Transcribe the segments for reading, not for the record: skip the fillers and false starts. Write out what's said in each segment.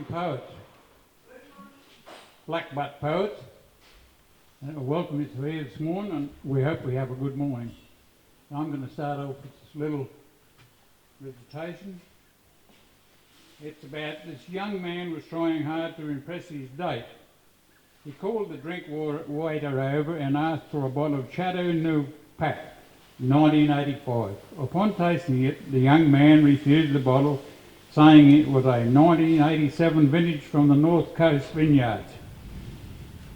morning, poets, Blackbutt poets. Welcome you to here this morning, and we hope we have a good morning. I'm going to start off with this little recitation. It's about this young man was trying hard to impress his date. He called the drink waiter over and asked for a bottle of Chateau Neuf Pack, 1985. Upon tasting it, the young man refused the bottle, saying it was a 1987 vintage from the North Coast vineyards.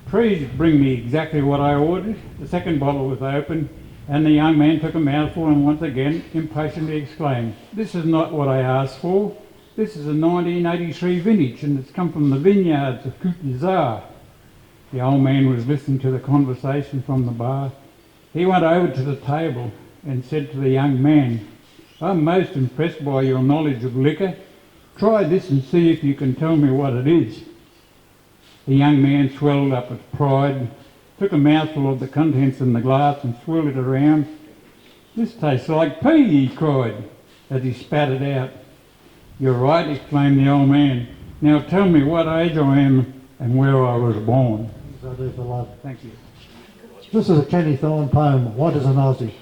Please bring me exactly what I ordered. The second bottle was opened, and the young man took a mouthful and once again impatiently exclaimed, "This is not what I asked for. This is a 1983 vintage, and it's come from the vineyards of Côte d'Azur." The old man was listening to the conversation from the bar. He went over to the table and said to the young man, "I'm most impressed by your knowledge of liquor. Try this and see if you can tell me what it is." The young man swelled up with pride, took a mouthful of the contents in the glass and swirled it around. "This tastes like pee," he cried as he spat it out. "You're right," exclaimed the old man. "Now tell me what age I am and where I was born." I do for love. Thank you. This is a Kenny Thorne poem, What is an Aussie?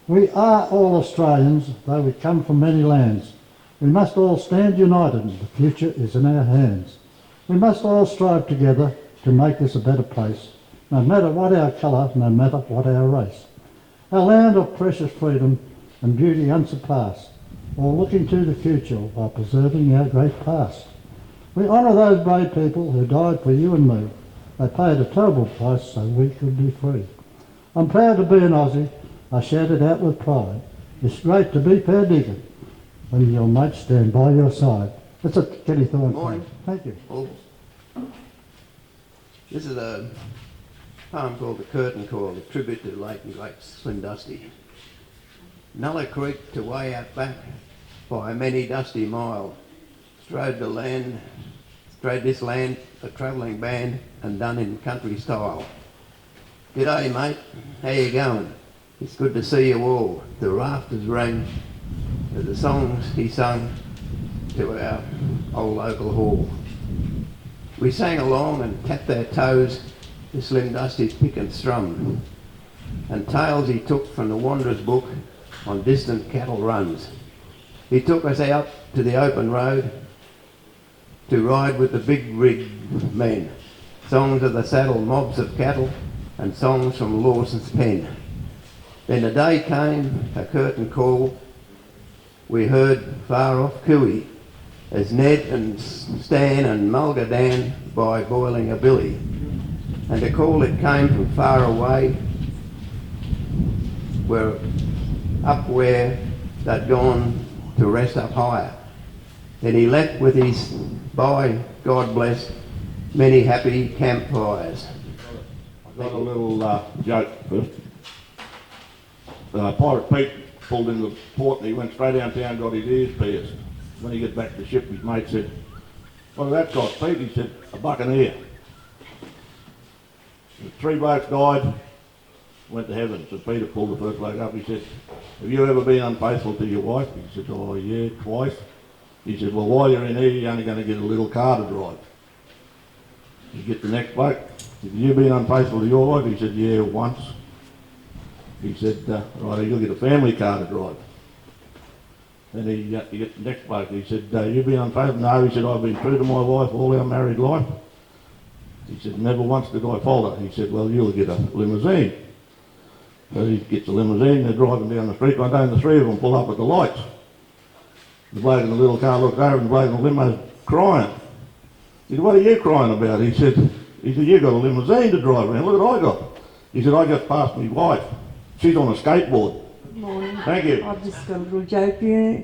We are all Australians, though we come from many lands. We must all stand united, the future is in our hands. We must all strive together to make this a better place, no matter what our colour, no matter what our race. Our land of precious freedom and beauty unsurpassed, all looking to the future while preserving our great past. We honour those brave people who died for you and me. They paid a terrible price so we could be free. I'm proud to be an Aussie, I shout it out with pride. It's great to be fair dinkum when your mates stand by your side. That's a Kenny Thorne Morning. poem. Thank you. Well, this is a poem called The Curtain Call, a tribute to the late and great Slim Dusty. Nulla Creek to way out back, by many dusty mile, strode this land, a travelling band, and done in country style. G'day mate, how you going? It's good to see you all. The rafters rang with the songs he sung to our old local hall. We sang along and tapped our toes to Slim Dusty's pick and strum, and tales he took from the Wanderer's book on distant cattle runs. He took us out to the open road to ride with the big rig men, songs of the saddle, mobs of cattle, and songs from Lawson's pen. Then the day came, a curtain call, we heard far off Cooey, as Ned and Stan and Mulga Dan by boiling a billy. And a call that came from far away, where they'd gone to rest up higher. Then he left with his, by God bless, many happy campfires. I've got a little joke first. Pirate Pete pulled into the port and he went straight downtown, got his ears pierced. When he got back to the ship, his mate said, "What did that cost, Pete?" He said, "A buccaneer." The 3 blokes died, went to heaven. So Peter pulled the first bloke up. He said, "Have you ever been unfaithful to your wife?" He said, "Oh yeah, twice." He said, "Well, while you're in here, you're only going to get a little car to drive." You get the next bloke. "Have you been unfaithful to your wife?" He said, "Yeah, once." He said, "Right, you'll get a family car to drive." Then you get the next bloke. He said, "You been unfaithful?" "No." He said, "I've been true to my wife all our married life." He said, "Never once did I fault her." He said, "Well, you'll get a limousine." So he gets a limousine, they're driving down the street one day and the 3 of them pull up at the lights. The bloke in the little car looks over and the bloke in the limo's crying. He said, "What are you crying about?" He said, "You got a limousine to drive around, look what I got." He said, "I just passed my wife. She's on a skateboard." Good morning. Thank you. I've just got a little joke here.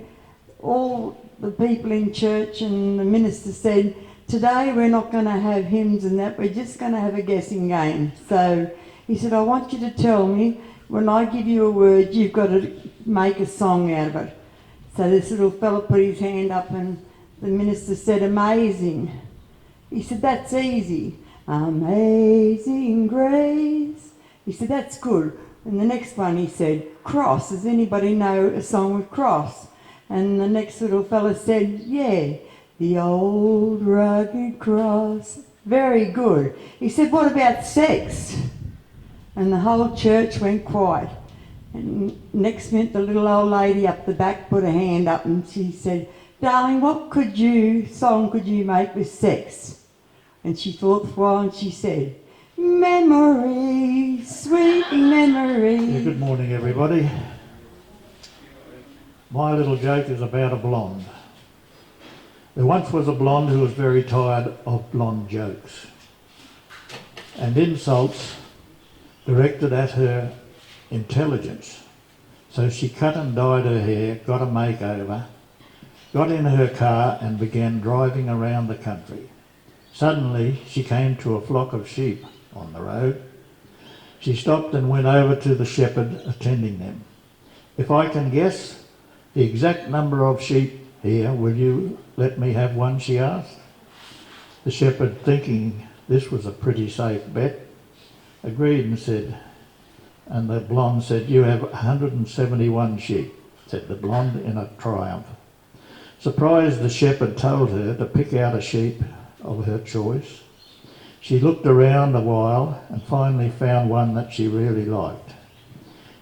All the people in church and the minister said, today we're not going to have hymns and that, we're just going to have a guessing game. So he said, I want you to tell me, when I give you a word, you've got to make a song out of it. So this little fella put his hand up and the minister said, amazing. He said, that's easy. Amazing grace. He said, that's good. And the next one he said, cross. Does anybody know a song with cross? And the next little fella said, yeah. the old rugged cross. Very good. He said, what about sex? And the whole church went quiet. And next minute, the little old lady up the back put her hand up and she said, darling, what song could you make with sex? And she thought for a while and she said, memories, sweet memories. Yeah, good morning, everybody. My little joke is about a blonde. There once was a blonde who was very tired of blonde jokes and insults directed at her intelligence. So she cut and dyed her hair, got a makeover, got in her car and began driving around the country. Suddenly she came to a flock of sheep on the road. She stopped and went over to the shepherd attending them. If I can guess the exact number of sheep here, will you let me have one, she asked. The shepherd, thinking this was a pretty safe bet, agreed and the blonde said, you have 171 sheep, said the blonde in a triumph. Surprised, the shepherd told her to pick out a sheep of her choice. She looked around a while and finally found one that she really liked.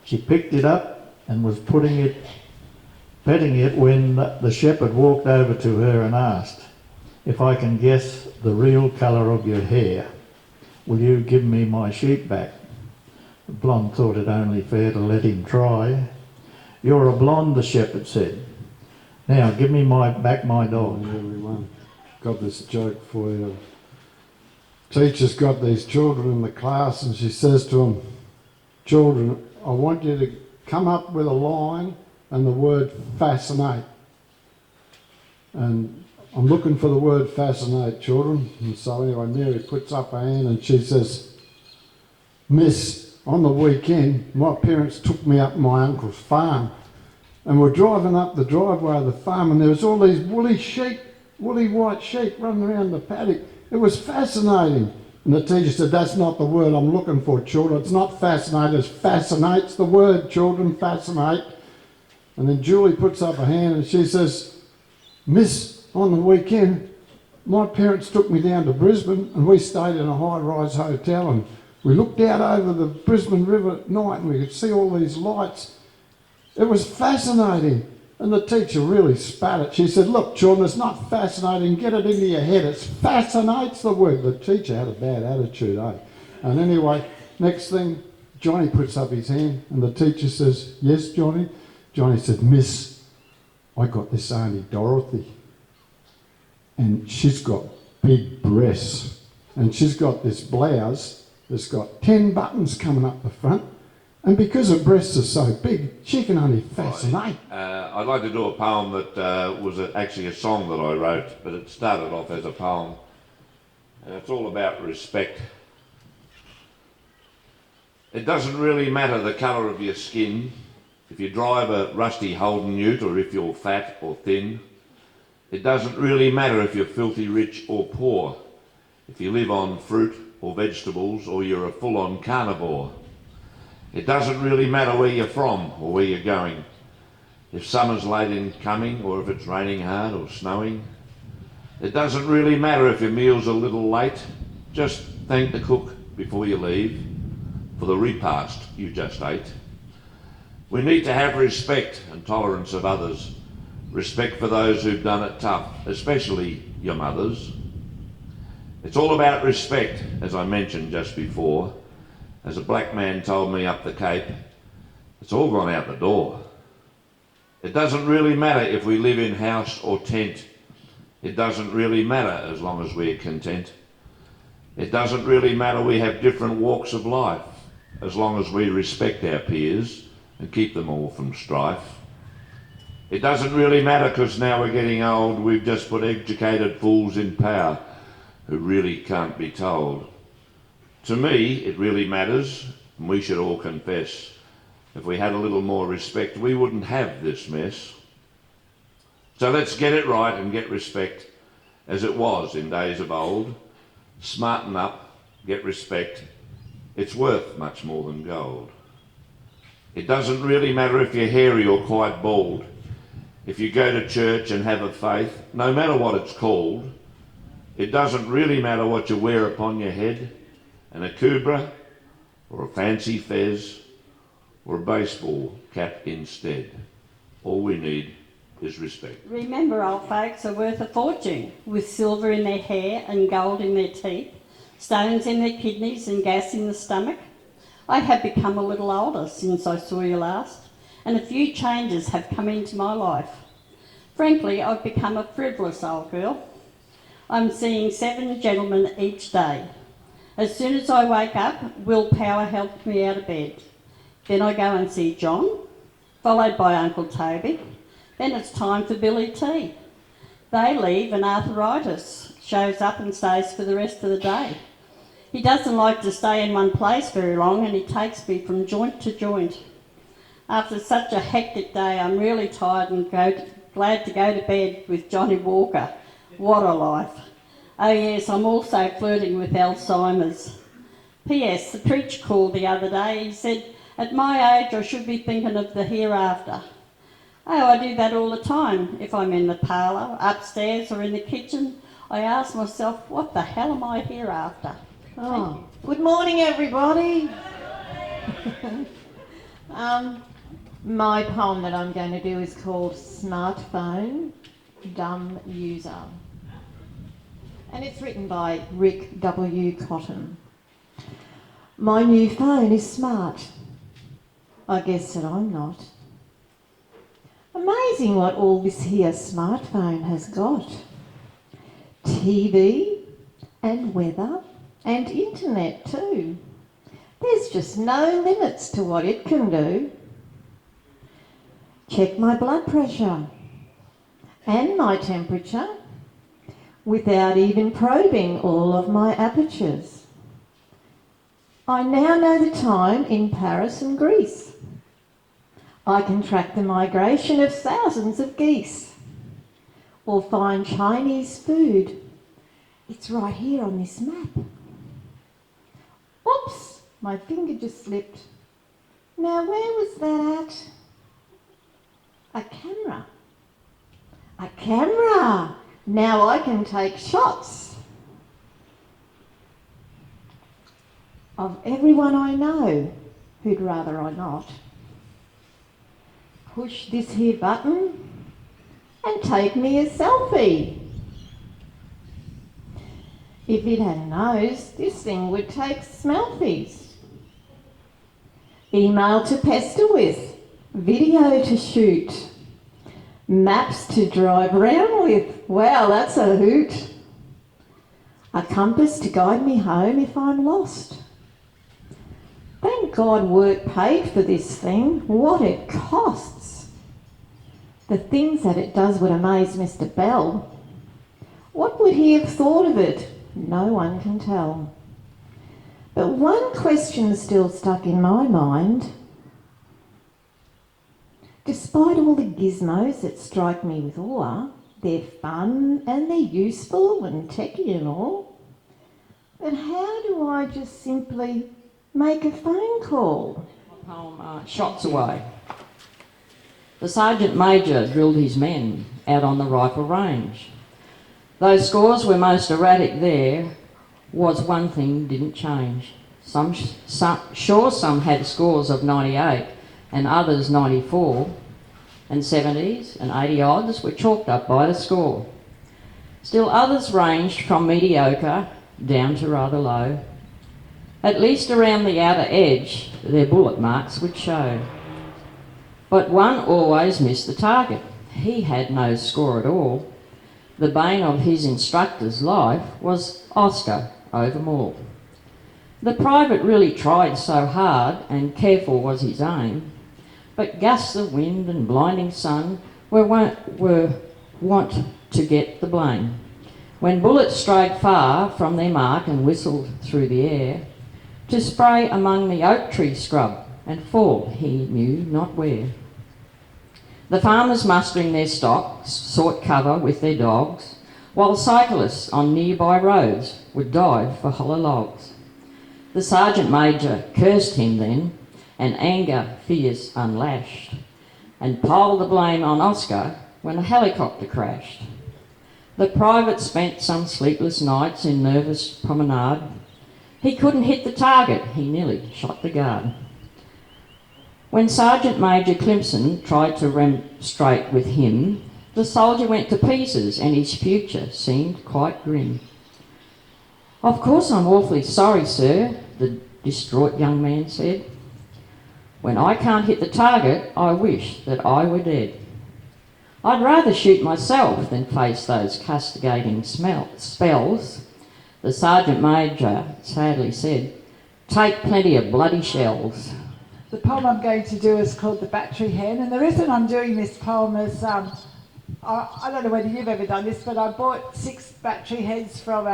She picked it up and was petting it when the shepherd walked over to her and asked, if I can guess the real colour of your hair, will you give me my sheep back? The blonde thought it only fair to let him try. You're a blonde, the shepherd said. Now give me back my dog. Morning, everyone. Got this joke for you. Teacher's got these children in the class and she says to them, children, I want you to come up with a line and the word fascinate. And I'm looking for the word fascinate, children. And so anyway, Mary puts up her hand and she says, Miss, on the weekend, my parents took me up my uncle's farm and we're driving up the driveway of the farm and there was all these woolly white sheep running around the paddock. It was fascinating. And the teacher said, that's not the word I'm looking for, children. It's not fascinate, it's fascinate's the word, children, fascinate. And then Julie puts up her hand and she says, Miss, on the weekend, my parents took me down to Brisbane and we stayed in a high-rise hotel and we looked out over the Brisbane River at night and we could see all these lights. It was fascinating. And the teacher really spat it. She said, look, children, it's not fascinating. Get it into your head. It's fascinate's the word. The teacher had a bad attitude, eh? And anyway, next thing, Johnny puts up his hand and the teacher says, yes, Johnny? Johnny said, Miss, I got this Auntie Dorothy and she's got big breasts and she's got this blouse that's got 10 buttons coming up the front. And because her breasts are so big, she can only fascinate. I'd like to do a poem that was actually a song that I wrote, but it started off as a poem. And it's all about respect. It doesn't really matter the colour of your skin, if you drive a rusty Holden ute or if you're fat or thin. It doesn't really matter if you're filthy rich or poor, if you live on fruit or vegetables or you're a full-on carnivore. It doesn't really matter where you're from or where you're going, if summer's late in coming or if it's raining hard or snowing. It doesn't really matter if your meal's a little late, just thank the cook before you leave for the repast you just ate. We need to have respect and tolerance of others, respect for those who've done it tough, especially your mothers. It's all about respect, as I mentioned just before. As a black man told me up the Cape, it's all gone out the door. It doesn't really matter if we live in house or tent. It doesn't really matter as long as we're content. It doesn't really matter we have different walks of life, as long as we respect our peers and keep them all from strife. It doesn't really matter because now we're getting old, we've just put educated fools in power who really can't be told. To me, it really matters, and we should all confess, if we had a little more respect, we wouldn't have this mess. So let's get it right and get respect, as it was in days of old. Smarten up, get respect. It's worth much more than gold. It doesn't really matter if you're hairy or quite bald. if you go to church and have a faith, no matter what it's called, it doesn't really matter what you wear upon your head, an akubra or a fancy fez or a baseball cap instead. All we need is respect. Remember, old folks are worth a fortune, with silver in their hair and gold in their teeth, stones in their kidneys and gas in the stomach. I have become a little older since I saw you last, and a few changes have come into my life. Frankly, I've become a frivolous old girl. I'm seeing 7 gentlemen each day. As soon as I wake up, willpower helps me out of bed. Then I go and see John, followed by Uncle Toby. Then it's time for Billy T. They leave and arthritis shows up and stays for the rest of the day. He doesn't like to stay in one place very long, and he takes me from joint to joint. After such a hectic day, I'm really tired and glad to go to bed with Johnny Walker. What a life. Oh yes, I'm also flirting with Alzheimer's. P.S. The preacher called the other day. He said, at my age I should be thinking of the hereafter. Oh, I do that all the time. If I'm in the parlour, upstairs or in the kitchen, I ask myself, what the hell am I hereafter? Oh, good morning, everybody. My poem that I'm going to do is called Smartphone, Dumb User. And it's written by Rick W. Cotton. My new phone is smart. I guess that I'm not. Amazing what all this here smartphone has got. TV and weather and internet too. There's just no limits to what it can do. Check my blood pressure and my temperature without even probing all of my apertures. I now know the time in Paris and Greece. I can track the migration of thousands of geese or find Chinese food. It's right here on this map. Oops, my finger just slipped. Now where was that at? A camera. A camera! Now I can take shots of everyone I know who'd rather I not. Push this here button and take me a selfie. If it had a nose, this thing would take smelfies. Email to pester with, video to shoot, maps to drive around with. Wow, that's a hoot. A compass to guide me home if I'm lost. Thank God work paid for this thing. What it costs. The things that it does would amaze Mr. Bell. What would he have thought of it? No one can tell. But one question's still stuck in my mind. Despite all the gizmos that strike me with awe, they're fun and they're useful and techy and all. But how do I just simply make a phone call? Poem, shots away. The Sergeant Major drilled his men out on the rifle range. Though scores were most erratic there, was one thing didn't change. Some had scores of 98 and others 94, and 70s and 80 odds were chalked up by the score. Still others ranged from mediocre down to rather low. At least around the outer edge, their bullet marks would show. But one always missed the target. He had no score at all. The bane of his instructor's life was Oscar over Maul. The private really tried so hard, and careful was his aim, but gusts of wind and blinding sun were wont to get the blame. When bullets strayed far from their mark and whistled through the air, to spray among the oak tree scrub and fall he knew not where. The farmers mustering their stock sought cover with their dogs, while cyclists on nearby roads would dive for hollow logs. The Sergeant Major cursed him then, and anger fierce unlashed, and piled the blame on Oscar when a helicopter crashed. The private spent some sleepless nights in nervous promenade. He couldn't hit the target. He nearly shot the guard. When Sergeant Major Clemson tried to remonstrate with him, the soldier went to pieces and his future seemed quite grim. "Of course I'm awfully sorry, sir," the distraught young man said. "When I can't hit the target, I wish that I were dead. I'd rather shoot myself than face those castigating spells." The Sergeant Major sadly said, "Take plenty of bloody shells." The poem I'm going to do is called The Battery Hen, and the reason I'm doing this poem is, I don't know whether you've ever done this, but I bought 6 battery hens from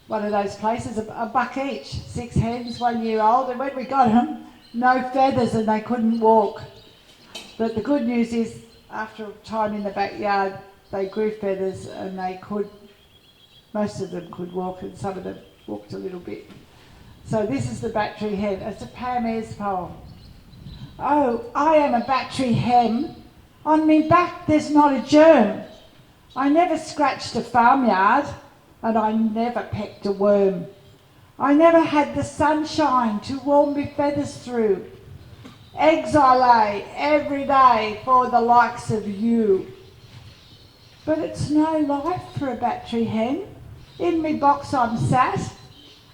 one of those places, a buck each, 6 hens, 1 year old, and when we got them, no feathers and they couldn't walk. But the good news is, after a time in the backyard, they grew feathers and most of them could walk and some of them walked a little bit. So this is the battery hen. It's a Pam Ayres poem. Oh, I am a battery hen. On me back there's not a germ. I never scratched a farmyard and I never pecked a worm. I never had the sunshine to warm me feathers through. Eggs I lay every day for the likes of you. But it's no life for a battery hen. In me box I'm sat,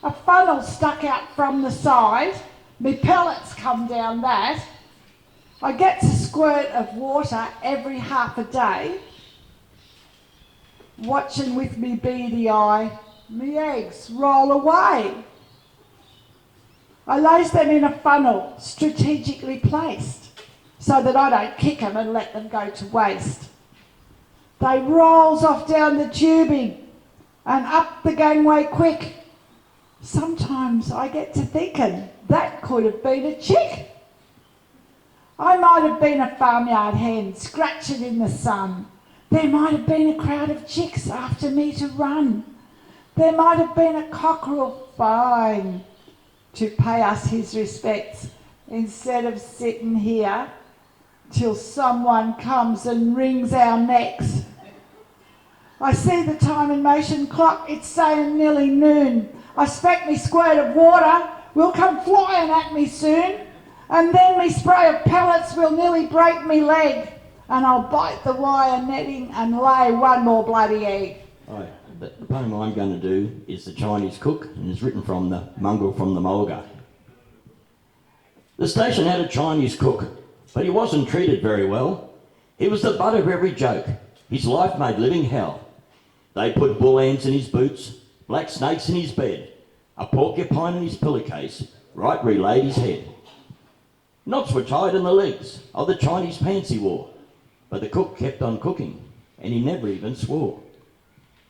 a funnel stuck out from the side, me pellets come down that. I gets a squirt of water every half a day, watching with me beady eye, me eggs roll away. I lays them in a funnel strategically placed so that I don't kick them and let them go to waste. They rolls off down the tubing and up the gangway quick. Sometimes I get to thinking that could have been a chick. I might have been a farmyard hen scratching in the sun. There might have been a crowd of chicks after me to run. There might have been a cockerel fine to pay us his respects instead of sitting here till someone comes and wrings our necks. I see the time and motion clock, it's saying nearly noon. I expect me squirt of water will come flying at me soon, and then me spray of pellets will nearly break me leg, and I'll bite the wire netting and lay one more bloody egg. Right, the poem I'm going to do is The Chinese Cook, and is written from the mongrel from the Mulga. The station had a Chinese cook, but he wasn't treated very well. He was the butt of every joke. His life made living hell. They put bull ants in his boots, black snakes in his bed, a porcupine in his pillowcase, right relayed his head. Knots were tied in the legs of the Chinese pants he wore, but the cook kept on cooking, and he never even swore.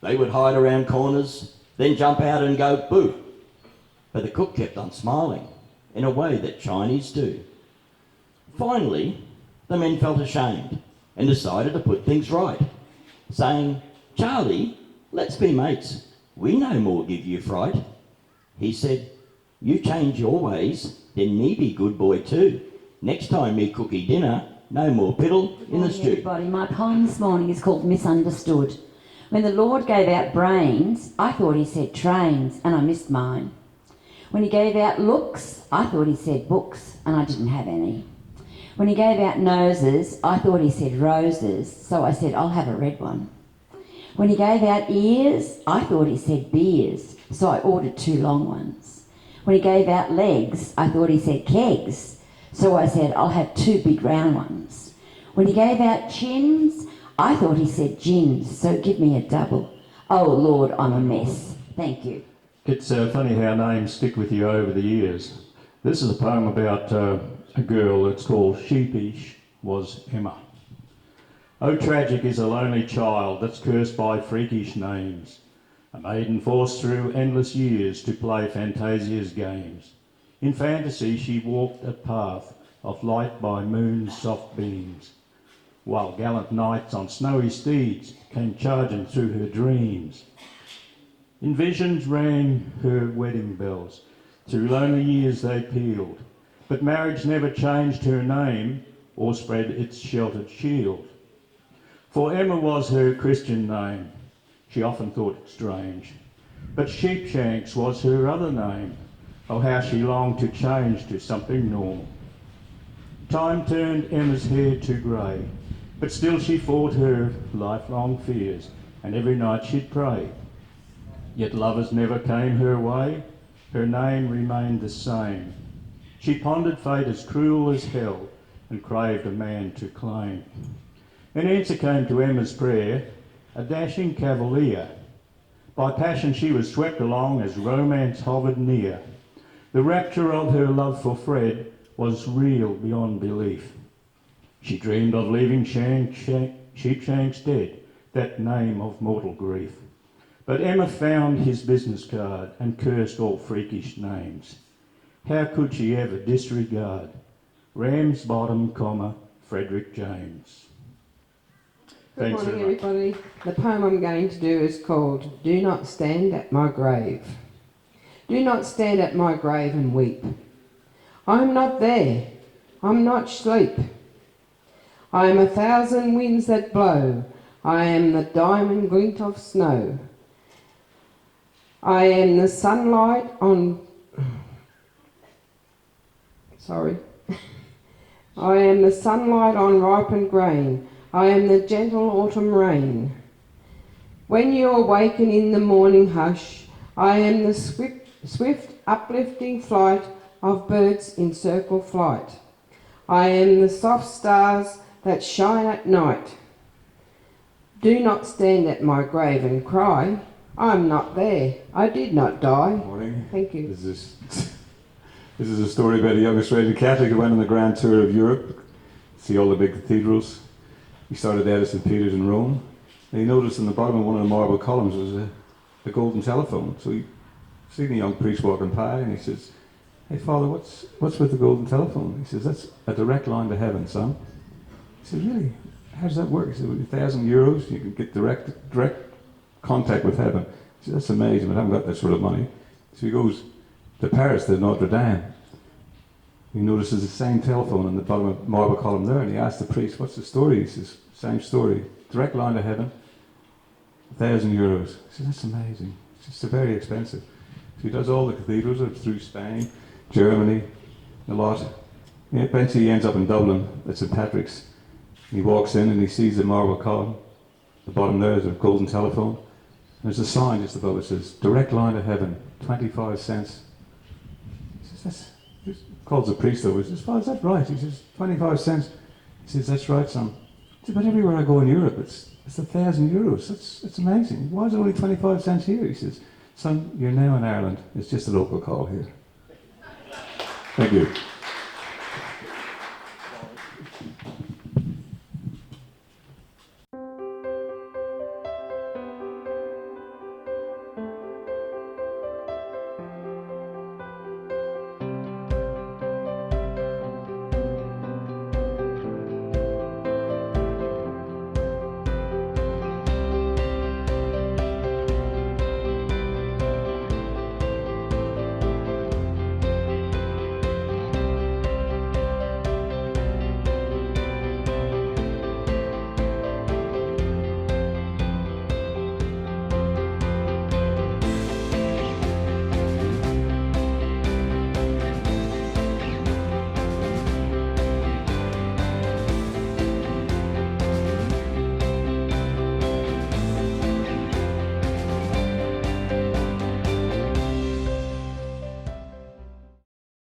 They would hide around corners, then jump out and go boo. But the cook kept on smiling, in a way that Chinese do. Finally, the men felt ashamed and decided to put things right, saying, "Charlie, let's be mates. We no more give you fright." He said, "You change your ways, then me be good boy too. Next time me cookie dinner, no more piddle in the stew." Everybody, my poem this morning is called Misunderstood. When the Lord gave out brains, I thought he said trains, and I missed mine. When he gave out looks, I thought he said books, and I didn't have any. When he gave out noses, I thought he said roses, so I said I'll have a red one. When he gave out ears, I thought he said beers, so I ordered 2 long ones. When he gave out legs, I thought he said kegs, so I said I'll have 2 big round ones. When he gave out chins, I thought he said gins, so give me a double. Oh Lord, I'm a mess. Thank you. It's funny how names stick with you over the years. This is a poem about a girl. It's called Sheepish Was Emma. Oh, tragic is a lonely child that's cursed by freakish names, a maiden forced through endless years to play Fantasia's games. In fantasy she walked a path of light by moon's soft beams, while gallant knights on snowy steeds came charging through her dreams. In visions rang her wedding bells, through lonely years they pealed, but marriage never changed her name or spread its sheltered shield. For Emma was her Christian name. She often thought it strange. But Sheepshanks was her other name. Oh, how she longed to change to something normal. Time turned Emma's hair to grey, but still she fought her lifelong fears, and every night she'd pray. Yet lovers never came her way, her name remained the same. She pondered fate as cruel as hell, and craved a man to claim. An answer came to Emma's prayer, a dashing cavalier. By passion she was swept along as romance hovered near. The rapture of her love for Fred was real beyond belief. She dreamed of leaving Sheepshanks dead, that name of mortal grief. But Emma found his business card and cursed all freakish names. How could she ever disregard Ramsbottom, Frederick Good James? morning, Thanks very much. everybody. The poem I'm going to do is called Do Not Stand at My Grave. Do not stand at my grave and weep. I'm not there. I'm not sleep. I am 1,000 winds that blow. I am the diamond glint of snow. I am the sunlight on... Sorry. I am the sunlight on ripened grain. I am the gentle autumn rain. When you awaken in the morning hush, I am the swift uplifting flight of birds in circle flight. I am the soft stars that shine at night. Do not stand at my grave and cry. I'm not there. I did not die. Morning. Thank you. This is a story about a young Australian Catholic who went on the grand tour of Europe, see all the big cathedrals. He started out at St. Peter's in Rome, and he noticed in the bottom of one of the marble columns was a golden telephone. So he seen a young priest walking by, and he says, "Hey, Father, what's with the golden telephone?" He says, "That's a direct line to heaven, son." He said, "Really? How does that work?" He said, "With €1,000, you can get direct contact with heaven." He said, "That's amazing, but I haven't got that sort of money." So he goes to Paris, to Notre Dame. He notices the same telephone on the bottom of the marble column there, and he asks the priest, "What's the story?" He says, "Same story. Direct line to heaven, €1,000. He says, "That's amazing. It's just very expensive." So he does all the cathedrals through Spain, Germany, a lot. Yeah, eventually he ends up in Dublin at St. Patrick's. He walks in and he sees the marble column. The bottom there is a golden telephone. And there's a sign just above it says, "Direct line to heaven, 25 cents. He says, he calls the priest over. He says, "Father, is that right?" He says, 25 cents. He says, "That's right, son." He says, "But everywhere I go in Europe, it's €1,000. That's amazing. Why is it only 25 cents here?" He says, "Son, you're now in Ireland. It's just a local call here." Thank you.